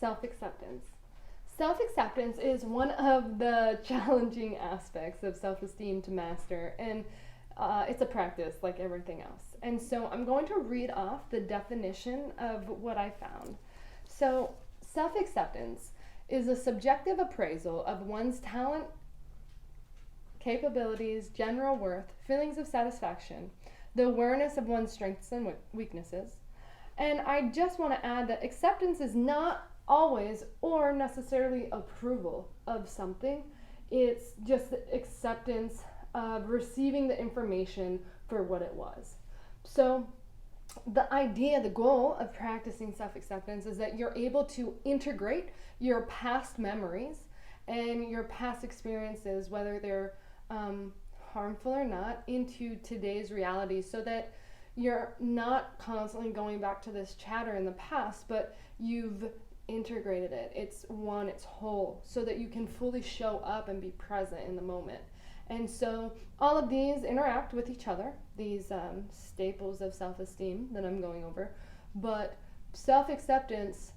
self-acceptance. Self-acceptance is one of the challenging aspects of self-esteem to master, and it's a practice like everything else. And so I'm going to read off the definition of what I found. So self-acceptance is a subjective appraisal of one's talent, capabilities, general worth, feelings of satisfaction, the awareness of one's strengths and weaknesses. And I just want to add that acceptance is not always or necessarily approval of something. It's just acceptance of receiving the information for what it was. So the idea, the goal of practicing self-acceptance is that you're able to integrate your past memories and your past experiences, whether they're harmful or not, into today's reality, so that you're not constantly going back to this chatter in the past, but you've integrated it. It's one, it's whole, so that you can fully show up and be present in the moment. And so all of these interact with each other, these staples of self-esteem that I'm going over. But self-acceptance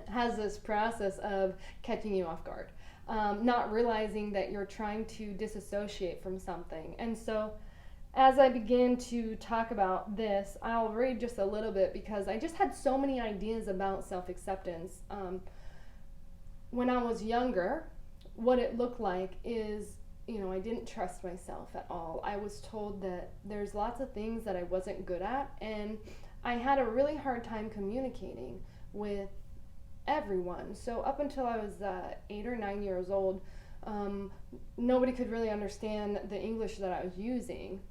has this process of catching you off guard, not realizing that you're trying to disassociate from something. And so as I begin to talk about this, I'll read just a little bit because I just had so many ideas about self-acceptance. When I was younger, what it looked like is, I didn't trust myself at all. I was told that there's lots of things that I wasn't good at, and I had a really hard time communicating with everyone. So up until I was 8 or 9 years old, nobody could really understand the English that I was using.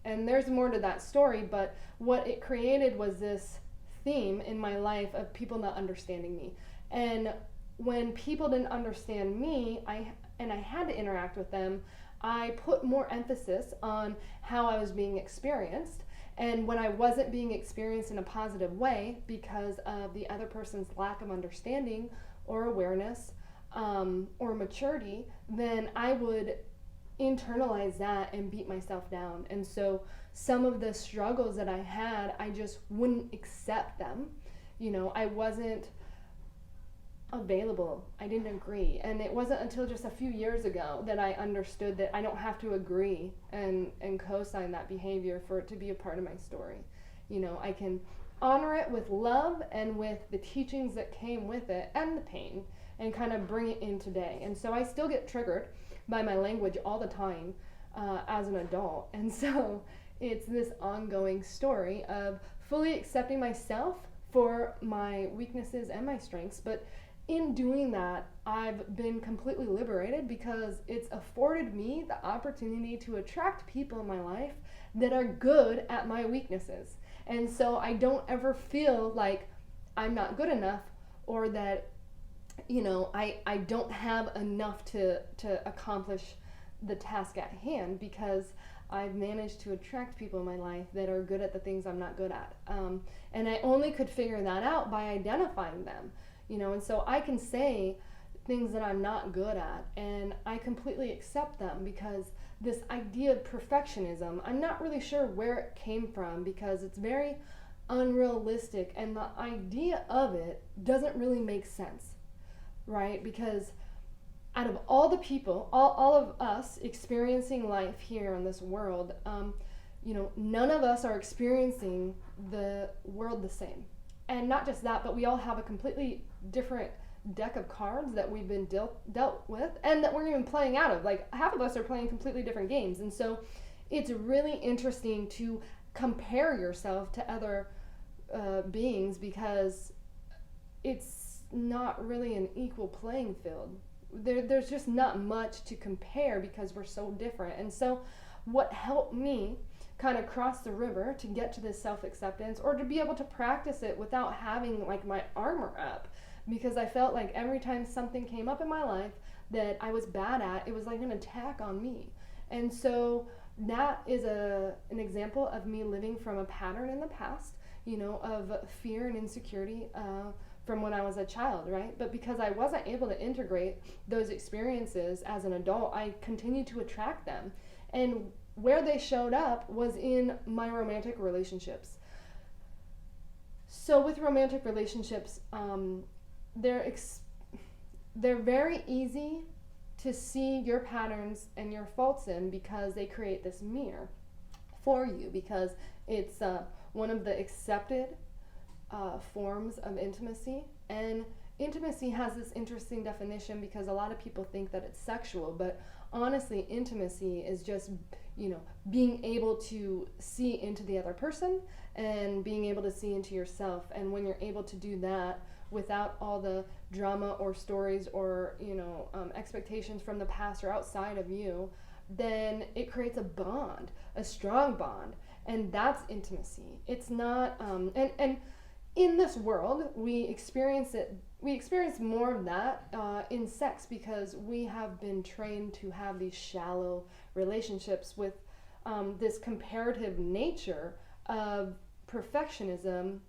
And there's more to that story, but what it created was this theme in my life of people not understanding me. And when people didn't understand me, I had to interact with them, I put more emphasis on how I was being experienced. And when I wasn't being experienced in a positive way because of the other person's lack of understanding or awareness or maturity, then I would internalize that and beat myself down. And so some of the struggles that I had, I just wouldn't accept them. I wasn't available. I didn't agree. And it wasn't until just a few years ago that I understood that I don't have to agree and co-sign that behavior for it to be a part of my story. I can honor it with love and with the teachings that came with it and the pain, and kind of bring it in today. And so I still get triggered by my language all the time as an adult. And so it's this ongoing story of fully accepting myself for my weaknesses and my strengths. But in doing that, I've been completely liberated because it's afforded me the opportunity to attract people in my life that are good at my weaknesses. And so I don't ever feel like I'm not good enough, or that I don't have enough to accomplish the task at hand, because I've managed to attract people in my life that are good at the things I'm not good at. And I only could figure that out by identifying them, and so I can say things that I'm not good at, and I completely accept them, because this idea of perfectionism, I'm not really sure where it came from, because it's very unrealistic, and the idea of it doesn't really make sense. Right? Because out of all the people, all of us experiencing life here in this world, none of us are experiencing the world the same. And not just that, but we all have a completely different deck of cards that we've been dealt with, and that we're even playing out of. Like, half of us are playing completely different games. And so it's really interesting to compare yourself to other beings, because it's not really an equal playing field. There's just not much to compare because we're so different. And so what helped me kind of cross the river to get to this self-acceptance, or to be able to practice it without having like my armor up, because I felt like every time something came up in my life that I was bad at, it was like an attack on me. And so that is an example of me living from a pattern in the past, of fear and insecurity from when I was a child, right? But because I wasn't able to integrate those experiences as an adult, I continued to attract them. And where they showed up was in my romantic relationships. So with romantic relationships, they're very easy to see your patterns and your faults in, because they create this mirror for you, because it's one of the accepted forms of intimacy. And intimacy has this interesting definition because a lot of people think that it's sexual, but honestly, intimacy is just, being able to see into the other person and being able to see into yourself. And when you're able to do that without all the drama or stories or, expectations from the past or outside of you, then it creates a bond, a strong bond. And that's intimacy. It's not, and in this world, we experience more of that in sex, because we have been trained to have these shallow relationships with this comparative nature of perfectionism.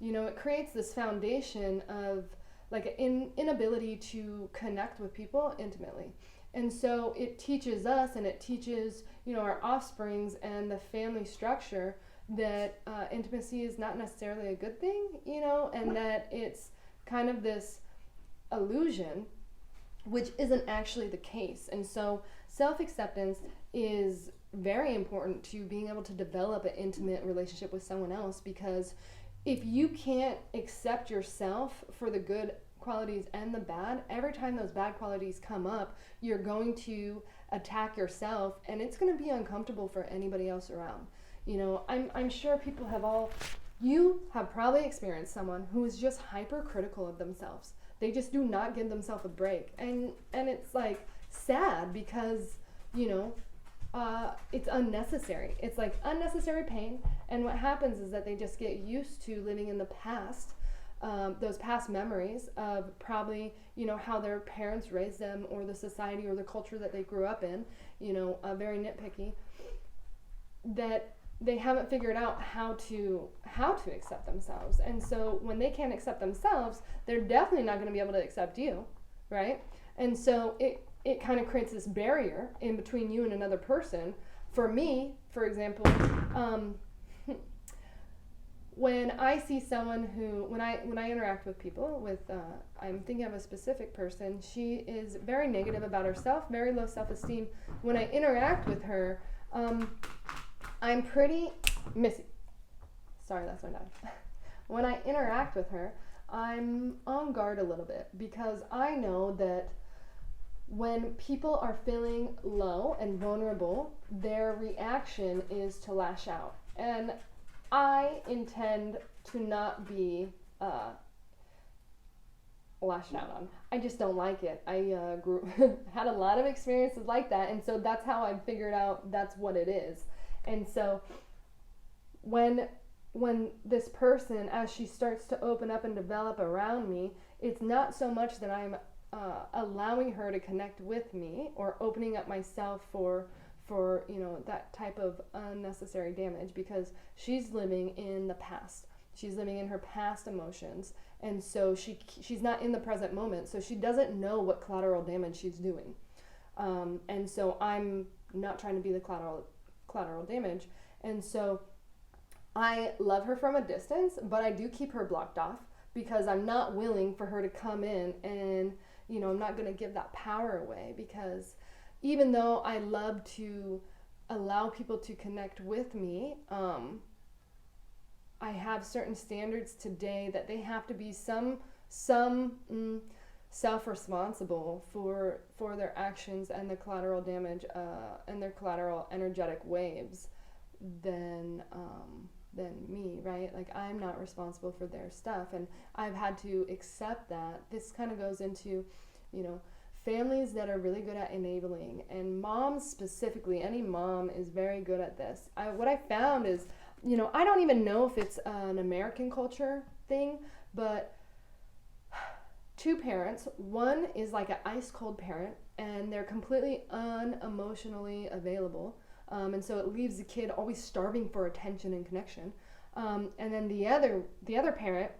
It creates this foundation of like an inability to connect with people intimately. And so it teaches us, and it teaches, our offsprings and the family structure, that intimacy is not necessarily a good thing, and that it's kind of this illusion, which isn't actually the case. And so self-acceptance is very important to being able to develop an intimate relationship with someone else, because if you can't accept yourself for the good qualities and the bad, every time those bad qualities come up, you're going to attack yourself, and it's going to be uncomfortable for anybody else around. I'm sure you have probably experienced someone who is just hypercritical of themselves. They just do not give themselves a break. And it's like sad, because, it's unnecessary. It's like unnecessary pain. And what happens is that they just get used to living in the past, those past memories of probably, how their parents raised them, or the society or the culture that they grew up in, very nitpicky, that they haven't figured out how to accept themselves. And so when they can't accept themselves, they're definitely not going to be able to accept you, right? And so it kind of creates this barrier in between you and another person. For me, for example, when I see someone who, when I interact with people with, I'm thinking of a specific person, she is very negative about herself, very low self-esteem. When I interact with her, I'm pretty Missy. Sorry, that's my dad. When I interact with her, I'm on guard a little bit, because I know that when people are feeling low and vulnerable, their reaction is to lash out. And I intend to not be lashed out on. I just don't like it. I had a lot of experiences like that, and so that's how I figured out that's what it is. And so when this person, as she starts to open up and develop around me, it's not so much that I'm allowing her to connect with me or opening up myself for that type of unnecessary damage, because she's living in the past. She's living in her past emotions, and so she's not in the present moment, so she doesn't know what collateral damage she's doing. And so I'm not trying to be the collateral damage. And so I love her from a distance, but I do keep her blocked off, because I'm not willing for her to come in, and I'm not going to give that power away, because even though I love to allow people to connect with me, I have certain standards today that they have to be some self-responsible for their actions and the collateral damage and their collateral energetic waves than me, right? Like, I'm not responsible for their stuff, and I've had to accept that. This kind of goes into, families that are really good at enabling, and moms specifically. Any mom is very good at this. What I found is, I don't even know if it's an American culture thing, but two parents, one is like an ice cold parent, and they're completely unemotionally available, and so it leaves the kid always starving for attention and connection, and then the other parent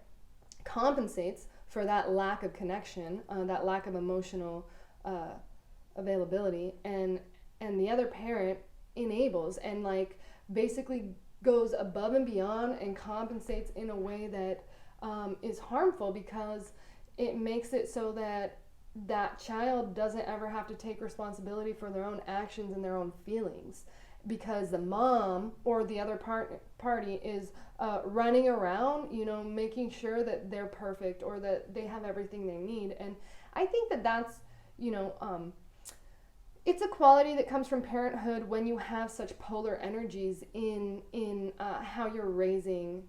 compensates for that lack of connection, that lack of emotional availability, and the other parent enables and like basically goes above and beyond and compensates in a way that is harmful, because it makes it so that that child doesn't ever have to take responsibility for their own actions and their own feelings, because the mom or the other party is running around, making sure that they're perfect or that they have everything they need. And I think that that's, it's a quality that comes from parenthood when you have such polar energies in how you're raising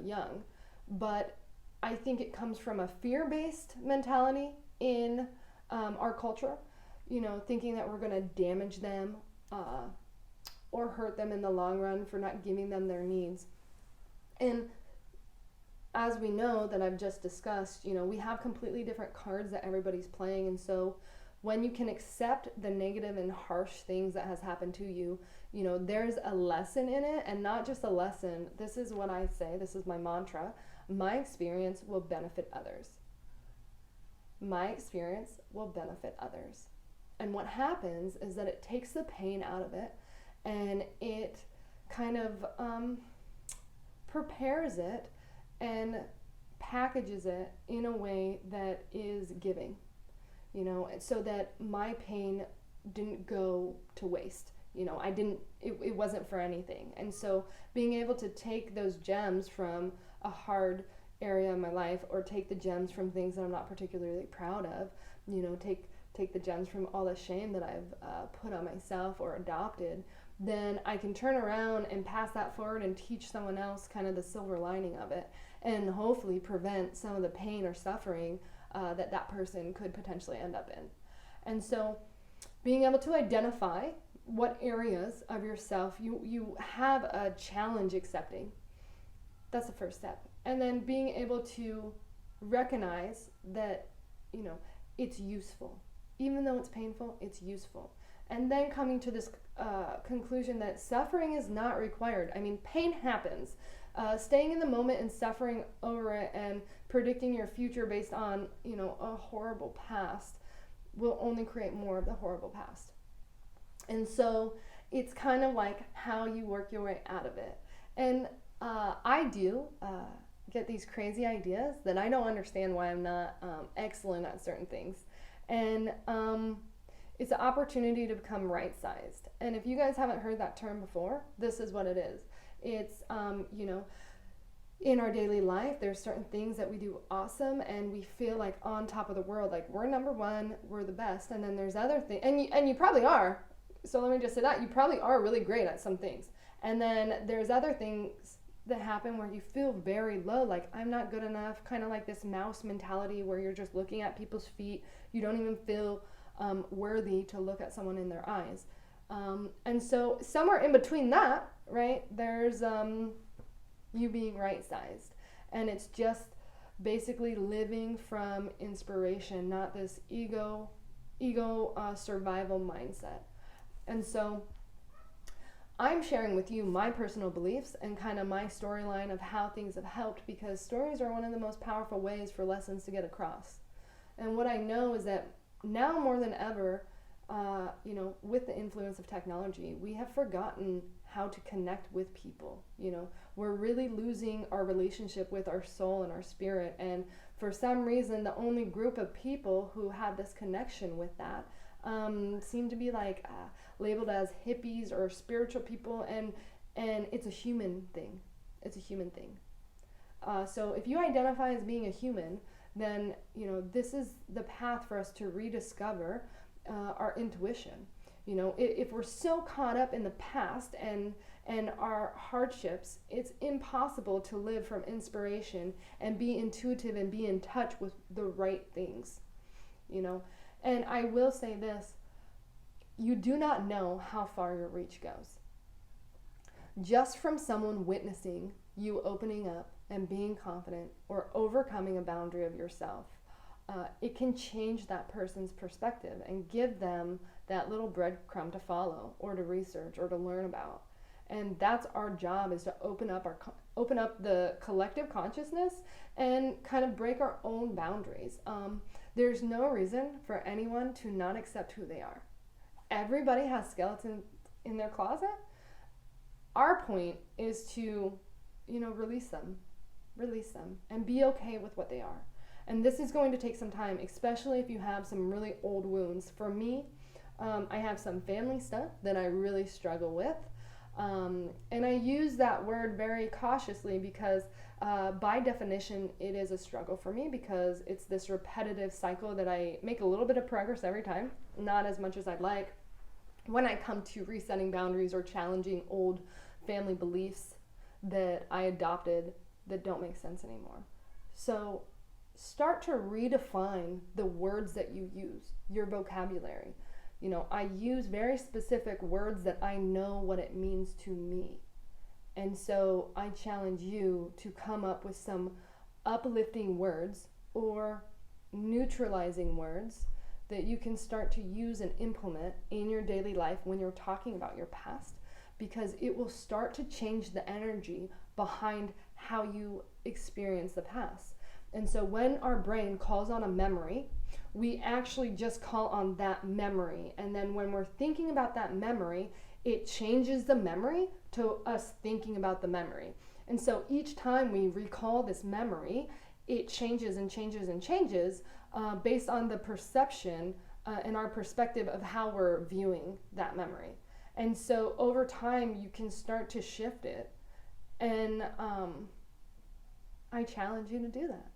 young. But I think it comes from a fear-based mentality in our culture, thinking that we're going to damage them or hurt them in the long run for not giving them their needs. And as we know that I've just discussed, we have completely different cards that everybody's playing. And so when you can accept the negative and harsh things that has happened to you, there's a lesson in it, and not just a lesson. This is what I say, this is my mantra: my experience will benefit others. My experience will benefit others. And what happens is that it takes the pain out of it, and it kind of prepares it and packages it in a way that is giving, so that my pain didn't go to waste. It wasn't for anything. And so being able to take those gems from a hard area in my life, or take the gems from things that I'm not particularly proud of, take the gems from all the shame that I've put on myself or adopted, then I can turn around and pass that forward and teach someone else kind of the silver lining of it, and hopefully prevent some of the pain or suffering that person could potentially end up in. And so being able to identify what areas of yourself you have a challenge accepting, that's the first step. And then being able to recognize that, it's useful. Even though it's painful, it's useful. And then coming to this conclusion that suffering is not required. I mean, pain happens. Staying in the moment and suffering over it and predicting your future based on, a horrible past will only create more of the horrible past. And so it's kind of like how you work your way out of it. And I do get these crazy ideas that I don't understand why I'm not excellent at certain things. And it's an opportunity to become right-sized. And if you guys haven't heard that term before, this is what it is. It's, in our daily life, there's certain things that we do awesome and we feel like on top of the world, like we're number one, we're the best. And then there's other things, and you probably are. So let me just say that, you probably are really great at some things. And then there's other things that happen where you feel very low, like I'm not good enough, kind of like this mouse mentality where you're just looking at people's feet. You don't even feel worthy to look at someone in their eyes. And so somewhere in between that, right, there's you being right-sized. And it's just basically living from inspiration, not this ego survival mindset. And so I'm sharing with you my personal beliefs and kind of my storyline of how things have helped, because stories are one of the most powerful ways for lessons to get across. And what I know is that now more than ever, with the influence of technology, we have forgotten how to connect with people. We're really losing our relationship with our soul and our spirit. And for some reason, the only group of people who have this connection with that seem to be like labeled as hippies or spiritual people, and it's a human thing. It's a human thing. So if you identify as being a human, then this is the path for us to rediscover our intuition. If we're so caught up in the past and our hardships, it's impossible to live from inspiration and be intuitive and be in touch with the right things. And I will say this, you do not know how far your reach goes. Just from someone witnessing you opening up and being confident or overcoming a boundary of yourself, it can change that person's perspective and give them that little breadcrumb to follow or to research or to learn about. And that's our job, is to open up the collective consciousness and kind of break our own boundaries. There's no reason for anyone to not accept who they are. Everybody has skeletons in their closet. Our point is to, release them and be okay with what they are. And this is going to take some time, especially if you have some really old wounds. For me, I have some family stuff that I really struggle with. And I use that word very cautiously because by definition, it is a struggle for me because it's this repetitive cycle that I make a little bit of progress every time, not as much as I'd like, when I come to resetting boundaries or challenging old family beliefs that I adopted that don't make sense anymore. So start to redefine the words that you use, your vocabulary. You know, I use very specific words that I know what it means to me. And so I challenge you to come up with some uplifting words or neutralizing words that you can start to use and implement in your daily life when you're talking about your past, because it will start to change the energy behind how you experience the past. And so when our brain calls on a memory, we actually just call on that memory. And then when we're thinking about that memory, it changes the memory to us thinking about the memory. And so each time we recall this memory, it changes and changes and changes based on the perception and our perspective of how we're viewing that memory. And so over time, you can start to shift it. And I challenge you to do that.